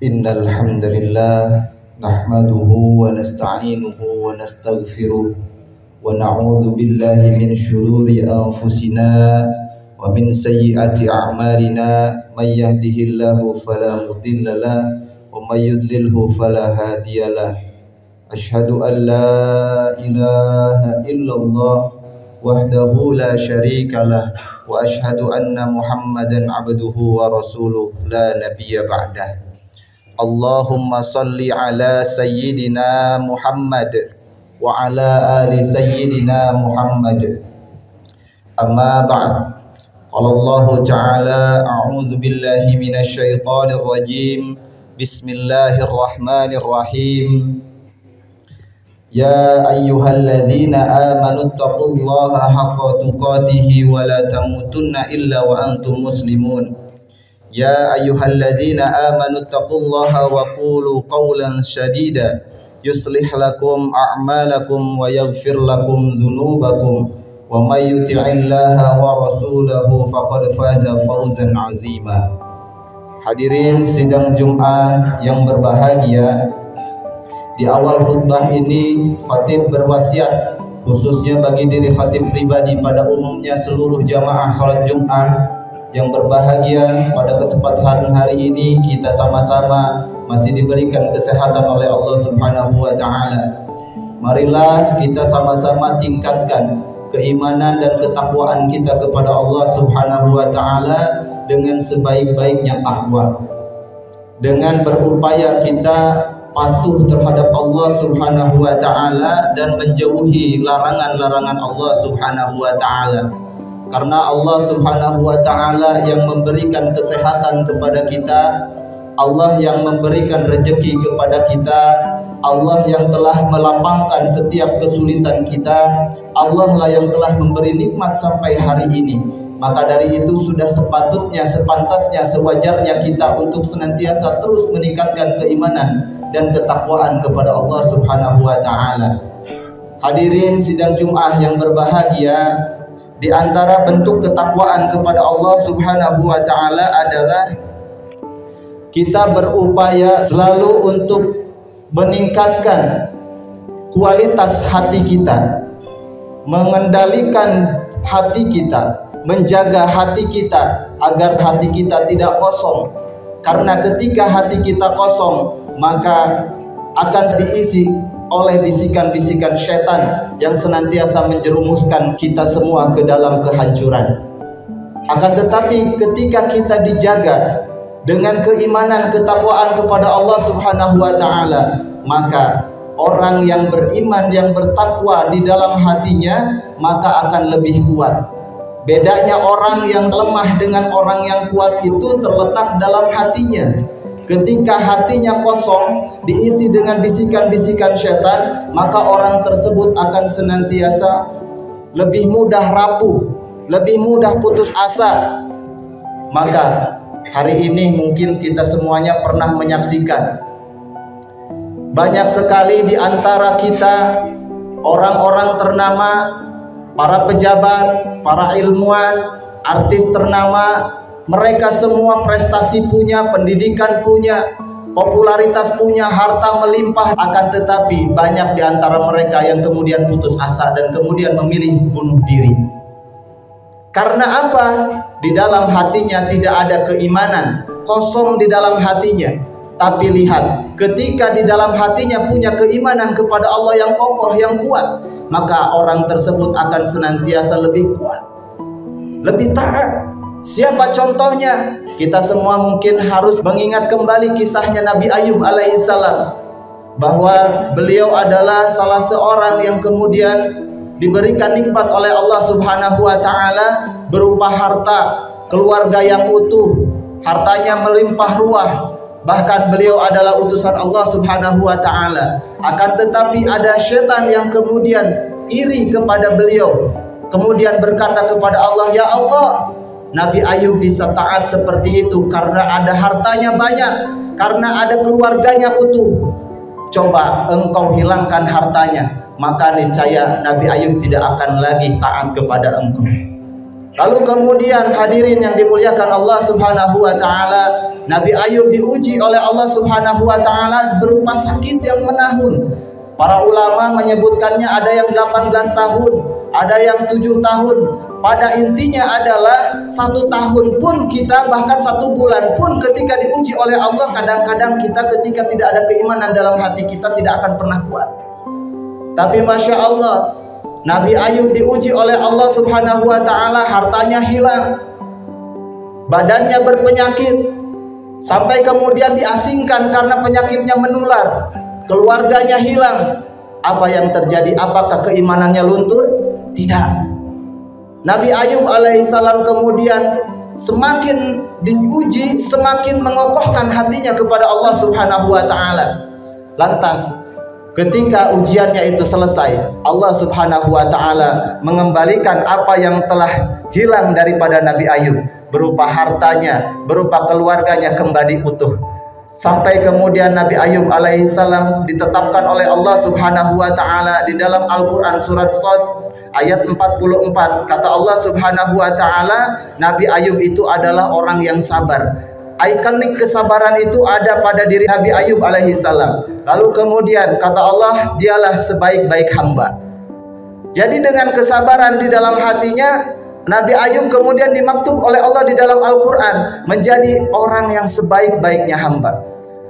Innal hamdalillah nahmaduhu wa nasta'inuhu wa nastaghfiruh wa na'udzu billahi min shururi anfusina wa min sayyiati a'malina may yahdihillahu fala mudilla lahu wa may yudlilhu fala hadiyalah. Asyhadu an la ilaha illallah wahdahu la syarikalah wa asyhadu anna Muhammadan abduhu wa rasuluh la nabiyya ba'dah. Allahumma salli ala sayyidina Muhammad wa ala ali sayyidina Muhammad. Amma ba'd. Qala Allah ta'ala a'udzu billahi minasy syaithanir rajim. Bismillahirrahmanirrahim. Ya ayyuhalladzina amanu taqullaha haqqa tuqatih wa la tamutunna illa wa antum muslimun. Ya ayyuhalladzina amanu taqullaha wa qulu qawlan sadida yuslih lakum a'malakum wa yaghfir lakum dzunubakum wa may yuti'illaha wa rasulahu faqad faza fawzan 'azima. Hadirin sidang Jumat yang berbahagia, di awal khutbah ini khatib berwasiat khususnya bagi diri khatib pribadi pada umumnya seluruh jamaah salat Jumat yang berbahagia. Pada kesempatan hari ini kita sama-sama masih diberikan kesehatan oleh Allah Subhanahu wa taala. Marilah kita sama-sama tingkatkan keimanan dan ketakwaan kita kepada Allah Subhanahu wa taala dengan sebaik-baiknya takwa. Dengan berupaya kita patuh terhadap Allah Subhanahu wa taala dan menjauhi larangan-larangan Allah Subhanahu wa taala. Karena Allah Subhanahu wa ta'ala yang memberikan kesehatan kepada kita, Allah yang memberikan rezeki kepada kita, Allah yang telah melapangkan setiap kesulitan kita, Allah lah yang telah memberi nikmat sampai hari ini. Maka dari itu sudah sepatutnya, sepantasnya, sewajarnya kita untuk senantiasa terus meningkatkan keimanan dan ketakwaan kepada Allah Subhanahu wa ta'ala. Hadirin sidang Jum'ah yang berbahagia, di antara bentuk ketakwaan kepada Allah Subhanahu wa taala adalah kita berupaya selalu untuk meningkatkan kualitas hati kita, mengendalikan hati kita, menjaga hati kita agar hati kita tidak kosong. Karena ketika hati kita kosong, maka akan diisi oleh bisikan-bisikan setan yang senantiasa menjerumuskan kita semua ke dalam kehancuran. Akan tetapi ketika kita dijaga dengan keimanan, ketakwaan kepada Allah Subhanahu wa taala, maka orang yang beriman, yang bertakwa di dalam hatinya, maka akan lebih kuat. Bedanya orang yang lemah dengan orang yang kuat itu terletak dalam hatinya. Ketika hatinya kosong, diisi dengan bisikan-bisikan setan, maka orang tersebut akan senantiasa lebih mudah rapuh, lebih mudah putus asa. Maka hari ini mungkin kita semuanya pernah menyaksikan banyak sekali di antara kita orang-orang ternama, para pejabat, para ilmuwan, artis ternama. Mereka semua prestasi punya, pendidikan punya, popularitas punya, harta melimpah. Akan tetapi banyak di antara mereka yang kemudian putus asa dan kemudian memilih bunuh diri. Karena apa? Di dalam hatinya tidak ada keimanan, kosong di dalam hatinya. Tapi lihat, ketika di dalam hatinya punya keimanan kepada Allah yang kokoh, yang kuat, maka orang tersebut akan senantiasa lebih kuat, lebih taat. Siapa contohnya? Kita semua mungkin harus mengingat kembali kisahnya Nabi Ayub alaihissalam, bahwa beliau adalah salah seorang yang kemudian diberikan nikmat oleh Allah Subhanahu wa taala berupa harta, keluarga yang utuh, hartanya melimpah ruah. Bahkan beliau adalah utusan Allah Subhanahu wa taala. Akan tetapi ada setan yang kemudian iri kepada beliau, kemudian berkata kepada Allah, "Ya Allah, Nabi Ayub bisa taat seperti itu karena ada hartanya banyak, karena ada keluarganya utuh. Coba engkau hilangkan hartanya, maka niscaya Nabi Ayub tidak akan lagi taat kepada engkau." Lalu kemudian hadirin yang dimuliakan Allah Subhanahu wa taala, Nabi Ayub diuji oleh Allah Subhanahu wa taala berupa sakit yang menahun. Para ulama menyebutkannya ada yang 18 tahun, ada yang 7 tahun. Pada intinya adalah 1 tahun pun kita, bahkan 1 bulan pun ketika diuji oleh Allah, kadang-kadang kita ketika tidak ada keimanan dalam hati kita tidak akan pernah kuat. Tapi Masya Allah, Nabi Ayub diuji oleh Allah Subhanahu wa ta'ala, hartanya hilang, badannya berpenyakit, sampai kemudian diasingkan karena penyakitnya menular, keluarganya hilang. Apa yang terjadi? Apakah keimanannya luntur? Tidak. Nabi Ayub alaihissalam kemudian semakin diuji, semakin mengokohkan hatinya kepada Allah Subhanahu wa ta'ala. Lantas ketika ujiannya itu selesai, Allah Subhanahu wa ta'ala mengembalikan apa yang telah hilang daripada Nabi Ayub, berupa hartanya, berupa keluarganya kembali utuh. Sampai kemudian Nabi Ayub alaihissalam ditetapkan oleh Allah Subhanahu wa ta'ala di dalam Al-Quran surat Shad ayat 44. Kata Allah Subhanahu wa ta'ala, Nabi Ayub itu adalah orang yang sabar. Ikonik kesabaran itu ada pada diri Nabi Ayub alaihissalam. Lalu kemudian kata Allah, dialah sebaik-baik hamba. Jadi dengan kesabaran di dalam hatinya, Nabi Ayub kemudian dimaktub oleh Allah di dalam Al-Quran menjadi orang yang sebaik-baiknya hamba.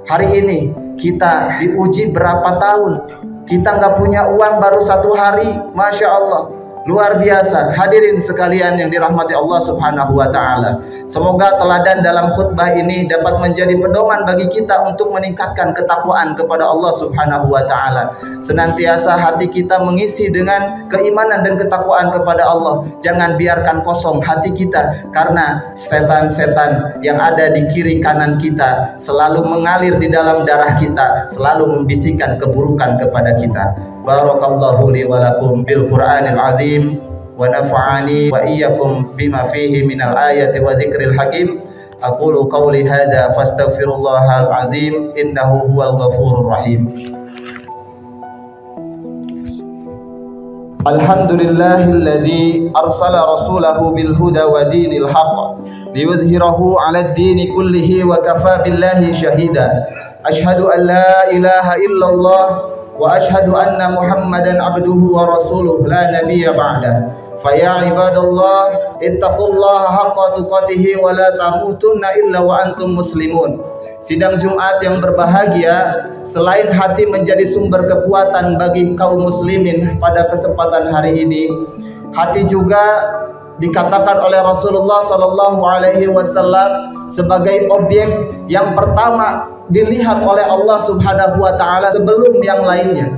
Hari ini kita diuji berapa tahun, kita nggak punya uang baru 1 hari, Masya Allah. Luar biasa. Hadirin sekalian yang dirahmati Allah Subhanahu wa ta'ala, semoga teladan dalam khutbah ini dapat menjadi pedoman bagi kita untuk meningkatkan ketakwaan kepada Allah Subhanahu wa ta'ala. Senantiasa hati kita mengisi dengan keimanan dan ketakwaan kepada Allah. Jangan biarkan kosong hati kita, karena setan-setan yang ada di kiri kanan kita selalu mengalir di dalam darah kita, selalu membisikkan keburukan kepada kita. Barakallahu li wa lakum bil Qur'anil azim wa nafa'ani wa iyyakum bima fihi minal ayati wa dzikril hakim. Aqulu qawli hadza fastaghfirullahal azim innahu huwal ghafurur rahim. Alhamdulillahilladzi arsala rasulahu bil huda wa dinil haqq liyudhhirahu 'alad dini kullihi wa kafa billahi shahida. Asyhadu an la ilaha illallah wa asyhadu anna Muhammadan abduhu wa rasuluh la nabiyya ba'da. Faya ibadallah ittaqullaha haqqa tuqatih wa la tamutunna illa wa antum muslimun. Sidang Jumat yang berbahagia, selain hati menjadi sumber kekuatan bagi kaum muslimin pada kesempatan hari ini, hati juga dikatakan oleh Rasulullah sallallahu alaihi wasallam sebagai objek yang pertama dilihat oleh Allah Subhanahu wa ta'ala sebelum yang lainnya.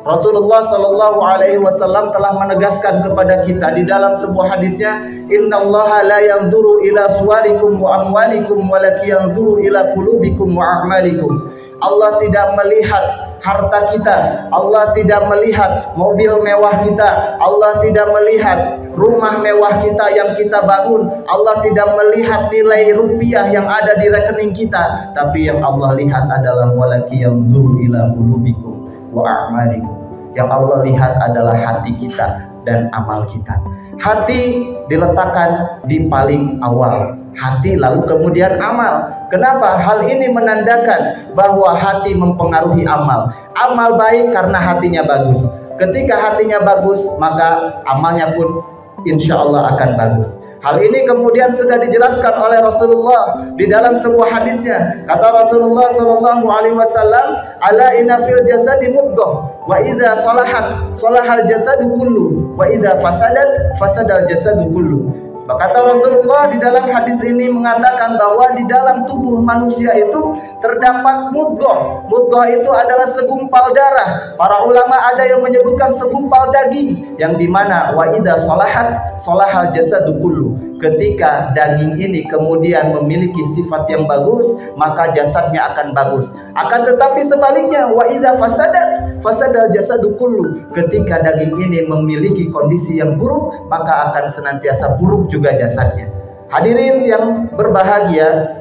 Rasulullah sallallahu alaihi wasallam telah menegaskan kepada kita di dalam sebuah hadisnya, innallaha la yanzuru ila suwarikum wa amwalikum walakin yanzuru ila qulubikum wa a'malikum. Allah tidak melihat harta kita, Allah tidak melihat mobil mewah kita, Allah tidak melihat rumah mewah kita yang kita bangun, Allah tidak melihat nilai rupiah yang ada di rekening kita, tapi yang Allah lihat adalah walakin yanzuru ila qulubikum wa a'malikum. Yang Allah lihat adalah hati kita dan amal kita. Hati diletakkan di paling awal, hati lalu kemudian amal. Kenapa? Hal ini menandakan bahwa hati mempengaruhi amal. Amal baik karena hatinya bagus. Ketika hatinya bagus, maka amalnya pun insya Allah akan bagus. Hal ini kemudian sudah dijelaskan oleh Rasulullah di dalam sebuah hadisnya. Kata Rasulullah sallallahu alaihi wasallam, ala inna fil jasadi mudghah wa idza salahat salahal jasadu kullu wa idza fasadat fasadal jasadu kullu. Kata Rasulullah di dalam hadis ini mengatakan bahwa di dalam tubuh manusia itu terdapat mudghah. Mudghah itu adalah segumpal darah. Para ulama ada yang menyebutkan segumpal daging, yang dimana wa idza salahat salahal jasadu kullu. Ketika daging ini kemudian memiliki sifat yang bagus, maka jasadnya akan bagus. Akan tetapi sebaliknya, wa idza fasadat fasadal jasadu kullu. Ketika daging ini memiliki kondisi yang buruk, maka akan senantiasa buruk juga jasadnya. Hadirin yang berbahagia,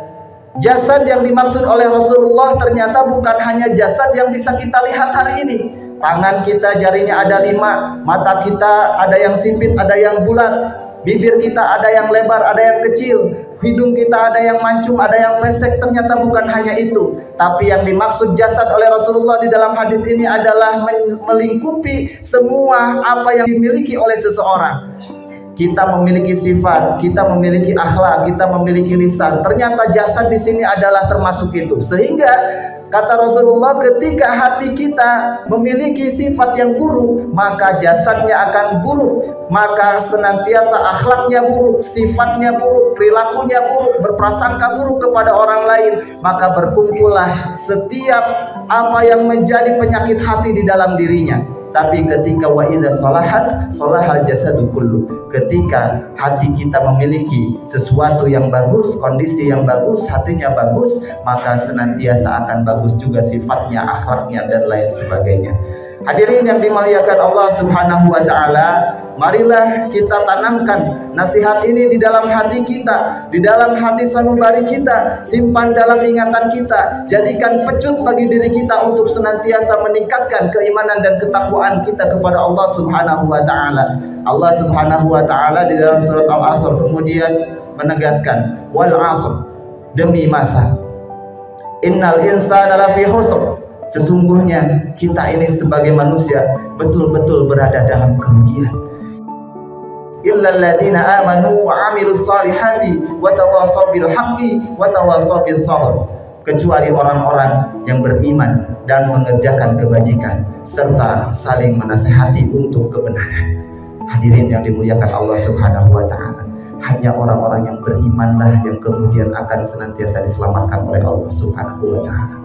jasad yang dimaksud oleh Rasulullah ternyata bukan hanya jasad yang bisa kita lihat hari ini. Tangan kita jarinya ada 5, mata kita ada yang sipit, ada yang bulat, Bibir kita ada yang lebar, ada yang kecil, hidung kita ada yang mancung, ada yang pesek. Ternyata bukan hanya itu, tapi yang dimaksud jasad oleh Rasulullah di dalam hadis ini adalah melingkupi semua apa yang dimiliki oleh seseorang. Kita memiliki sifat, kita memiliki akhlak, kita memiliki lisan. Ternyata jasad di sini adalah termasuk itu. Sehingga kata Rasulullah, ketika hati kita memiliki sifat yang buruk, maka jasadnya akan buruk, maka senantiasa akhlaknya buruk, sifatnya buruk, perilakunya buruk, berprasangka buruk kepada orang lain. Maka berkumpullah setiap apa yang menjadi penyakit hati di dalam dirinya. Tapi ketika wa idza salahat salahal jasadu kullu, ketika hati kita memiliki sesuatu yang bagus, kondisi yang bagus, hatinya bagus, maka senantiasa akan bagus juga sifatnya, akhlaknya dan lain sebagainya. Hadirin yang dimuliakan Allah Subhanahu wa taala, marilah kita tanamkan nasihat ini di dalam hati kita, di dalam hati sanubari kita, simpan dalam ingatan kita, jadikan pecut bagi diri kita untuk senantiasa meningkatkan keimanan dan ketakwaan kita kepada Allah Subhanahu wa taala. Allah Subhanahu wa taala di dalam surat Al-Asr kemudian menegaskan, wal 'asr, demi masa, innal insana lafi khusr, sesungguhnya kita ini sebagai manusia betul-betul berada dalam kerugian. Illal ladzina amanu wa 'amilus solihati wa tawassaw bil haqqi wa tawassaw bis sabr, kecuali orang-orang yang beriman dan mengerjakan kebajikan serta saling menasihati untuk kebenaran. Hadirin yang dimuliakan Allah Subhanahu wa taala, hanya orang-orang yang berimanlah yang kemudian akan senantiasa diselamatkan oleh Allah Subhanahu wa taala.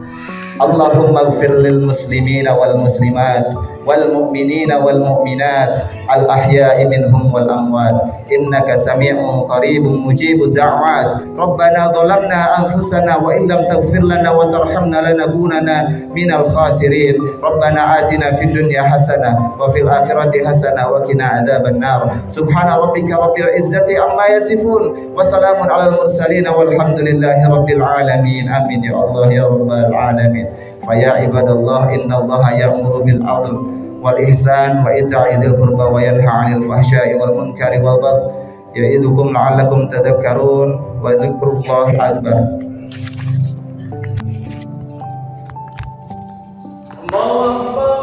Allahumma ighfir lil muslimina wal muslimat wal mu'minina wal mu'minat al ahya'i minhum wal amwat innaka sami'un qaribun mujibud da'wat. Rabbana zalamna anfusana wa illam taghfir lana wa tarhamna lanakunanna minal khasirin. Rabbana atina fid dunya hasanah wa fil akhirati hasanah wa qina adzaban nar. Subhana rabbika rabbil izzati amma yasifun wa salamun alal mursalin walhamdulillahi rabbil alamin. Amin ya Allah ya rabbal alamin. Faya ibadallah, innallaha ya'muru bil 'adl wal ihsan wa ita'i dzil qurba wa yanha 'anil fahsya'i wal munkari wal baghi ya'idukum la'allakum tadhakkarun wa dzikrullahi akbar. Allahu akbar.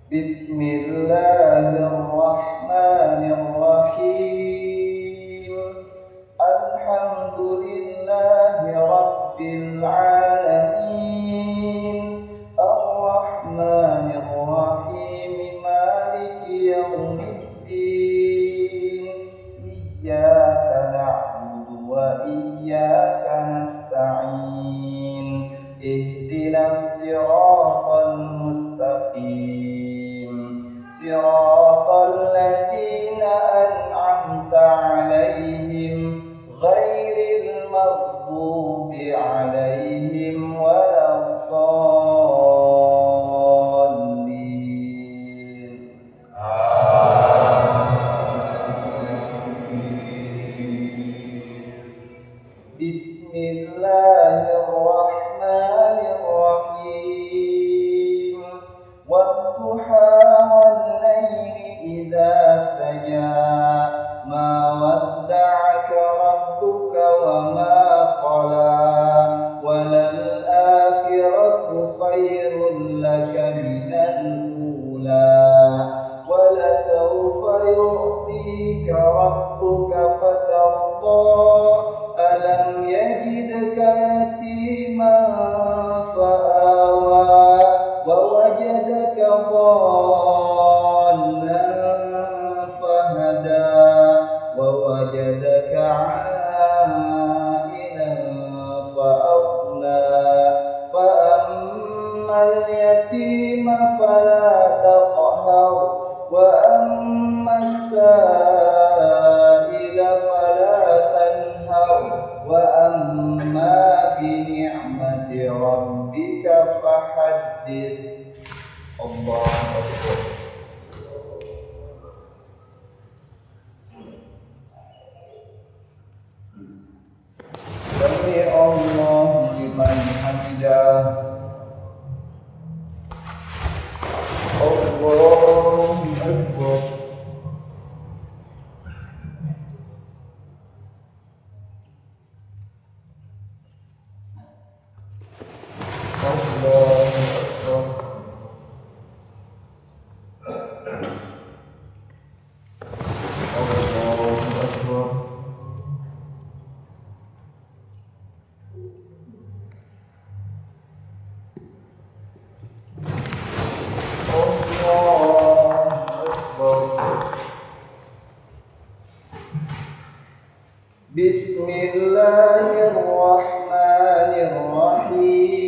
Bismillahirrahmanirrahim. Alhamdulillahi rabbil alamin. Ar-Rahmanir-Rahim. Maliki yaumiddin. Iyyaka na'budu wa iyyaka nasta'in. Ihdinas siratal mustaqim. Siratal ladzina an'amta 'alaihim ghairil maghdubi 'alaihim waladdallin. Bismillahirrahmanirrahim. Wadduha wal-laili idza saja, ma wadda'aka rabbuka wa ma qala, walal akhiratu khairul laka minal ula, wala sawfa yu'tika rabbuka fatarda, alam yajidka yatiman فحدث. الله أكبر. سمع الله لمن حمده. الله أكبر. الله أكبر. الله أكبر. بسم الله الرحمن الرحيم.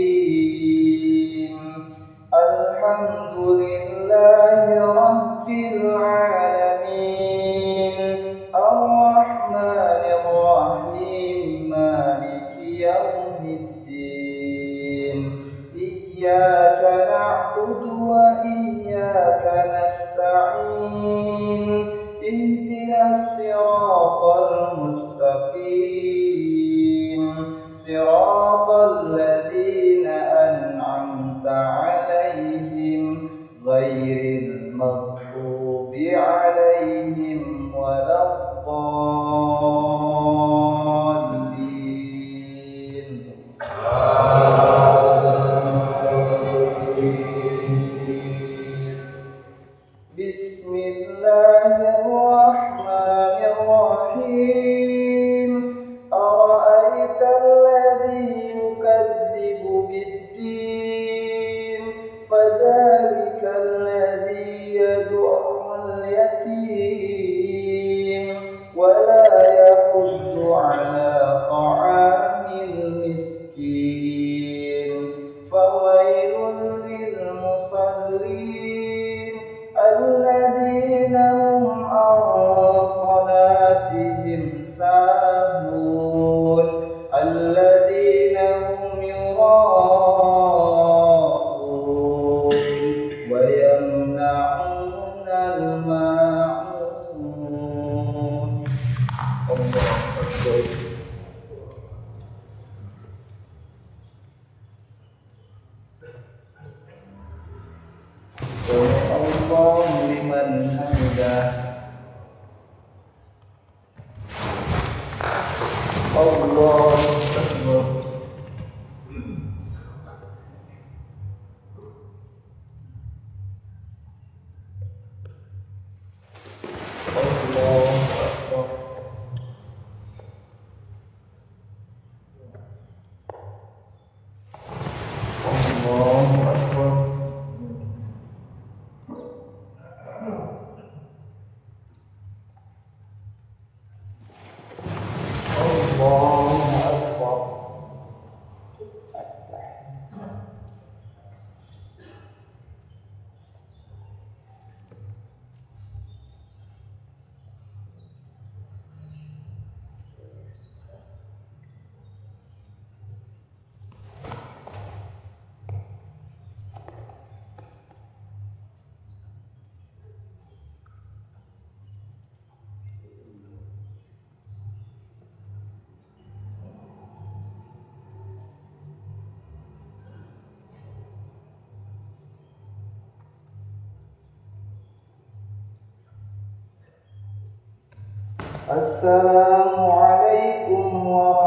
الحمد لله رب العالمين. الرحمن الرحيم. مالك يوم الدين. إياك نعبد وإياك نستعين. اهدنا الصراط المستقيم. صراط الذين أنعمت عليهم غير المغضوب عليهم ولا الضالين. بسم الله الرحمن الرحيم. أرأيت الذي يكذب بالدين فذلك الذي يدعو اليتيم ولا يحض على طعام المسكين فويل للمصلين الذين هم عن صلاتهم ساهون الذين هم يراءون ويمنعون الماعون. الله أكبر. سمع الله لمن حمده. الله أكبر. الله أكبر. الله أكبر. Assalamualaikum warahmatullahi